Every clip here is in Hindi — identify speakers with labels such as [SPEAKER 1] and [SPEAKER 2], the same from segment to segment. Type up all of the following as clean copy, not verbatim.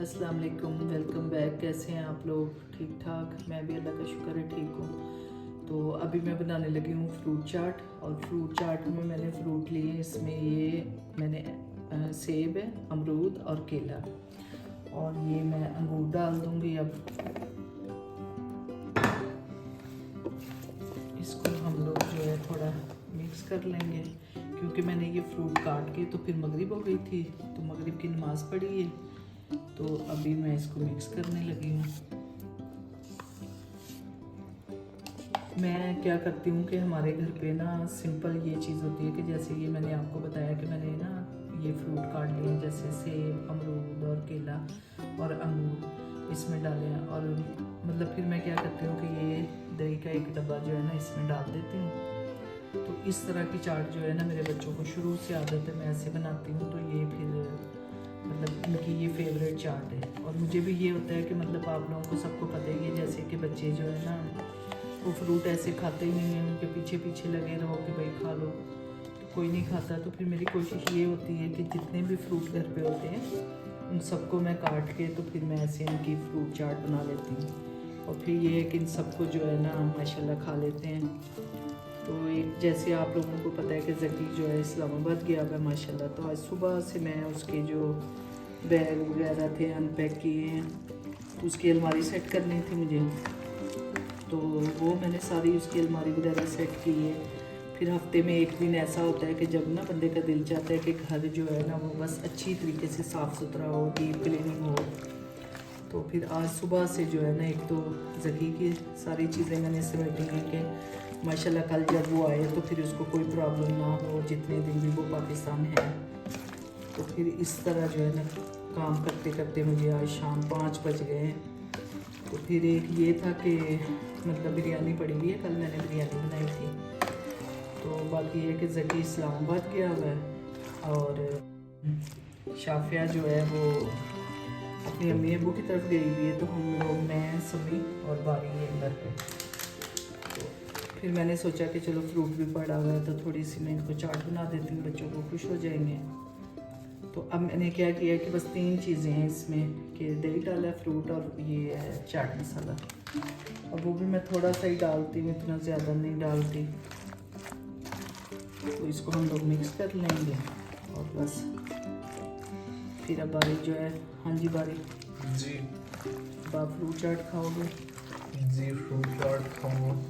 [SPEAKER 1] अस्सलाम वालेकुम, वेलकम बैक। कैसे हैं आप लोग? ठीक ठाक। मैं भी अल्लाह का शुक्र है ठीक हूँ। तो अभी मैं बनाने लगी हूँ फ्रूट चाट। और फ्रूट चाट में मैंने फ्रूट लिए, इसमें ये मैंने सेब है, अमरूद और केला। और ये मैं अंगूर डाल दूँगी। अब इसको हम लोग जो है थोड़ा मिक्स कर लेंगे, क्योंकि मैंने ये फ्रूट काट के तो फिर मगरिब हो गई थी, तो मगरिब की नमाज़ पढ़ी है। तो अभी मैं इसको मिक्स करने लगी हूँ। मैं क्या करती हूँ कि हमारे घर पे ना सिंपल ये चीज़ होती है कि जैसे ये मैंने आपको बताया कि मैंने ना ये फ्रूट काट लिए, जैसे सेब, अमरूद और केला और अंगूर इसमें डाले हैं। और मतलब फिर मैं क्या करती हूँ कि ये दही का एक डब्बा जो है ना इसमें डाल देती हूँ। तो इस तरह की चाट जो है ना मेरे बच्चों को शुरू से आदत है, मैं ऐसे बनाती हूँ। तो ये फिर मतलब इनकी ये फेवरेट चाट है। और मुझे भी ये होता है कि मतलब आप लोगों को सबको पता ही है, जैसे कि बच्चे जो है ना वो फ्रूट ऐसे खाते ही नहीं हैं, उनके पीछे पीछे लगे रहो कि भाई खा लो, तो कोई नहीं खाता। तो फिर मेरी कोशिश ये होती है कि जितने भी फ्रूट घर पे होते हैं उन सबको मैं काट के तो फिर मैं ऐसे इनकी फ्रूट चाट बना लेती हूँ। और फिर ये है कि इन सबको जो है ना माशाल्लाह खा लेते हैं। तो एक जैसे आप लोगों को पता है कि ज़की जो है इस्लामाबाद गया हुआ है माशाल्लाह, तो आज सुबह से मैं उसके जो बैग वगैरह थे अनपैक किए हैं, तो उसकी अलमारी सेट करनी थी मुझे। तो वो मैंने सारी उसकी अलमारी वगैरह सेट की है। फिर हफ्ते में एक दिन ऐसा होता है कि जब ना बंदे का दिल चाहता है कि घर जो है ना वो बस अच्छी तरीके से साफ़ सुथरा हो, डीप क्लीनिंग हो। तो फिर आज सुबह से जो है ना एक तो ज़की की सारी चीज़ें मैंने समेटी हैं कि माशाल्लाह कल जब वो आए तो फिर उसको कोई प्रॉब्लम ना हो, जितने दिन भी वो पाकिस्तान है। तो फिर इस तरह जो है ना काम करते करते मुझे आज शाम 5 बज गए हैं। तो फिर एक ये था कि मतलब बिरयानी पड़ी हुई है, कल मैंने बिरयानी बनाई थी। तो बाकी ये कि ज़की इस्लामाबाद गया हुआ है और शाफिया जो है वो अपनी अम्मी अबू की तरफ गई हुई है। तो हम लोग, मैं, सभी और बारी है घर पे। तो फिर मैंने सोचा कि चलो फ्रूट भी पड़ा हुआ है तो थोड़ी सी मैं इनको चाट बना देती हूँ, बच्चों को खुश हो जाएंगे। तो अब मैंने क्या किया कि बस 3 चीज़ें हैं इसमें, कि दही डाला है, फ्रूट और ये है चाट मसाला। और वो भी मैं थोड़ा सा ही डालती हूँ, इतना ज़्यादा नहीं डालती। तो इसको हम लोग मिक्स कर लेंगे और बस फिर अब बारी जो है, हाँ जी बारी
[SPEAKER 2] जी
[SPEAKER 1] आप फ्रूट चाट खाओगे?
[SPEAKER 2] जी फ्रूट चाट खाऊंगा।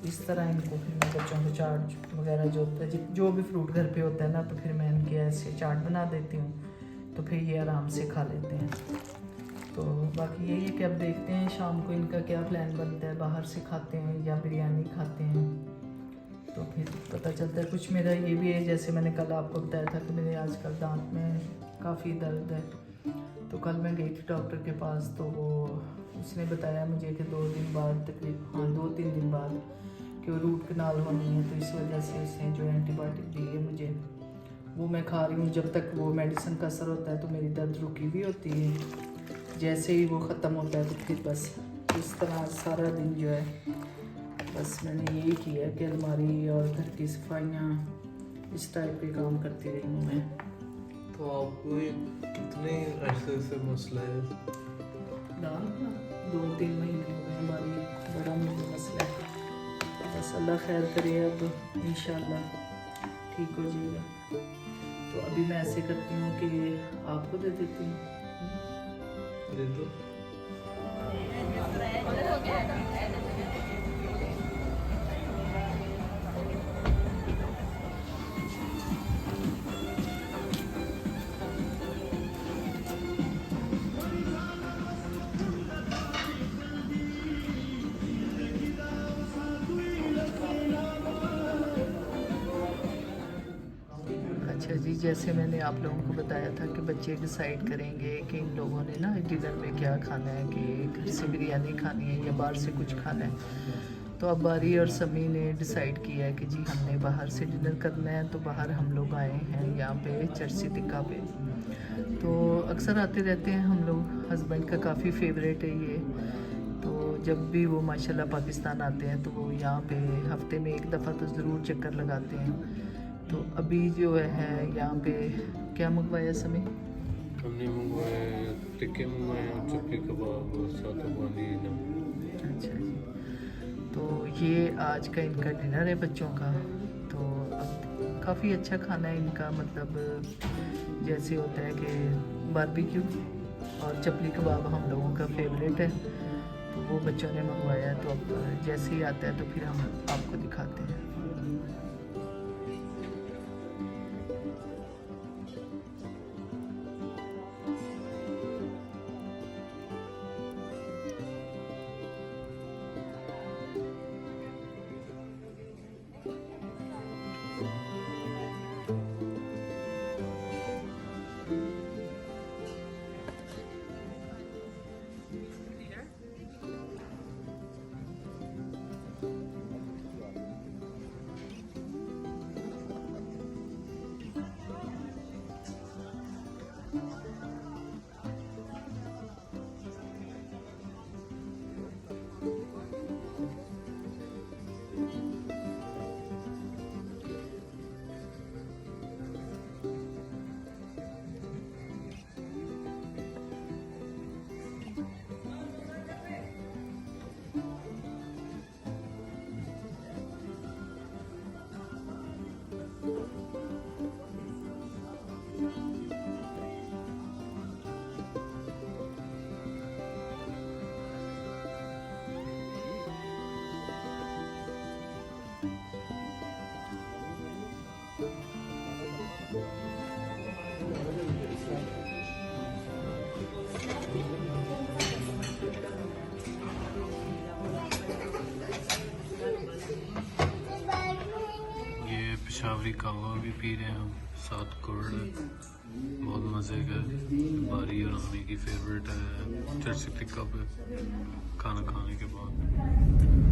[SPEAKER 1] इस तरह इनको फिर मैं बच्चों को चाट वगैरह जो होता है, जो भी फ्रूट घर पे होता है ना, तो फिर मैं इनके ऐसे चाट बना देती हूँ, तो फिर ये आराम से खा लेते हैं। तो बाकी यही है कि अब देखते हैं शाम को इनका क्या प्लान बनता है, बाहर से खाते हैं या बिरयानी खाते हैं, तो फिर पता चलता है। कुछ मेरा ये भी है, जैसे मैंने कल आपको बताया था कि मेरे आजकल दांत में काफ़ी दर्द है। तो कल मैं गई थी डॉक्टर के पास, तो वो उसने बताया मुझे कि 2 दिन बाद तकरीबन, हाँ 2-3 दिन बाद कि वो रूट कनाल होनी है। तो इस वजह से उसने जो एंटीबायोटिक दी है मुझे, वो मैं खा रही हूँ। जब तक वो मेडिसिन का असर होता है तो मेरी दर्द रुकी हुई होती है, जैसे ही वो ख़त्म होता है तो फिर बस इस तरह सारा दिन जो है बस मैंने यही किया कि अलमारी और घर की सफाइयाँ, इस टाइप के काम करती रही हूँ मैं।
[SPEAKER 2] तो आपको ये कितने अरसे से मसला है?
[SPEAKER 1] दाल का 2-3 महीने हो गए हमारी, बड़ा मुझे मसला है। बस अल्लाह खैर करे, अब इंशाल्लाह ठीक हो जाएगा। तो अभी मैं ऐसे करती हूँ कि आपको दे देती हूँ।
[SPEAKER 2] दे दो।
[SPEAKER 1] अच्छा जी, जैसे मैंने आप लोगों को बताया था कि बच्चे डिसाइड करेंगे कि इन लोगों ने ना डिनर में क्या खाना है, कि घर से बिरयानी खानी है या बाहर से कुछ खाना है। तो अब बारी और समी ने डिसाइड किया है कि जी हमने बाहर से डिनर करना है। तो बाहर हम लोग आए हैं यहाँ पे चर्ची टिक्का पे। तो अक्सर आते रहते हैं हम लोग, हस्बैंड का काफ़ी फेवरेट है ये। तो जब भी वो माशाल्लाह पाकिस्तान आते हैं तो वो यहाँ पे हफ्ते में एक दफ़ा तो ज़रूर चक्कर लगाते हैं। तो अभी जो है यहाँ पे क्या मंगवाया समय?
[SPEAKER 2] हमने मंगवाए टिक्के मंगवाए और चपली कबाब और साथ अफगानी नम।
[SPEAKER 1] अच्छा जी, तो ये आज का इनका डिनर है बच्चों का। तो अब काफ़ी अच्छा खाना है इनका, मतलब जैसे होता है कि बारबेक्यू और चपली कबाब हम लोगों का फेवरेट है, तो वो बच्चों ने मंगवाया है। तो अब जैसे ही आता है तो फिर हम आपको दिखाते हैं।
[SPEAKER 2] पेशावरी कहवा भी पी रहे हैं हम, साथ गुड़, बहुत मज़े का। बारी और अम्मी की फेवरेट है चर्ची टिक्का पे खाना खाने के बाद।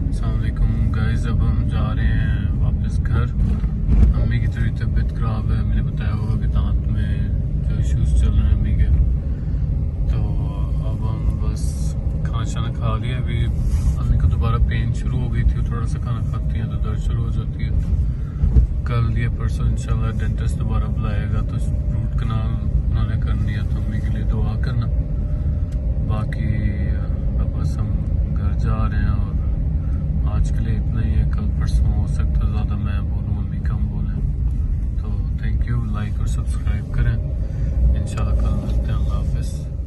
[SPEAKER 2] अस्सलाम वालेकुम गाइस, अब हम जा रहे हैं वापस घर। अम्मी की थोड़ी तबीयत ख़राब है, मैंने बताया होगा कि दांत में जो इश्यूज चल रहे हैं अम्मी के। तो अब हम बस खाना शाना खा लिया। अभी अम्मी को दोबारा पेन शुरू हो गई थी, थोड़ा सा खाना खाती हैं तो दर्द शुरू हो जाती है। कल या परसों इंशाल्लाह डेंटिस्ट दोबारा बुलाएगा, तो रूट कनाल उन्होंने कर लिया, तो अम्मी के लिए दुआ करना। बाकी अब बस हम घर जा रहे हैं और आज के लिए इतना ही है। कल परसों हो सकता है ज़्यादा मैं बोलूँ, अम्मी कम बोलें। तो थैंक यू, लाइक और सब्सक्राइब करें। इंशाल्लाह कल मिलते हैं। अल्लाह हाफ़िज़।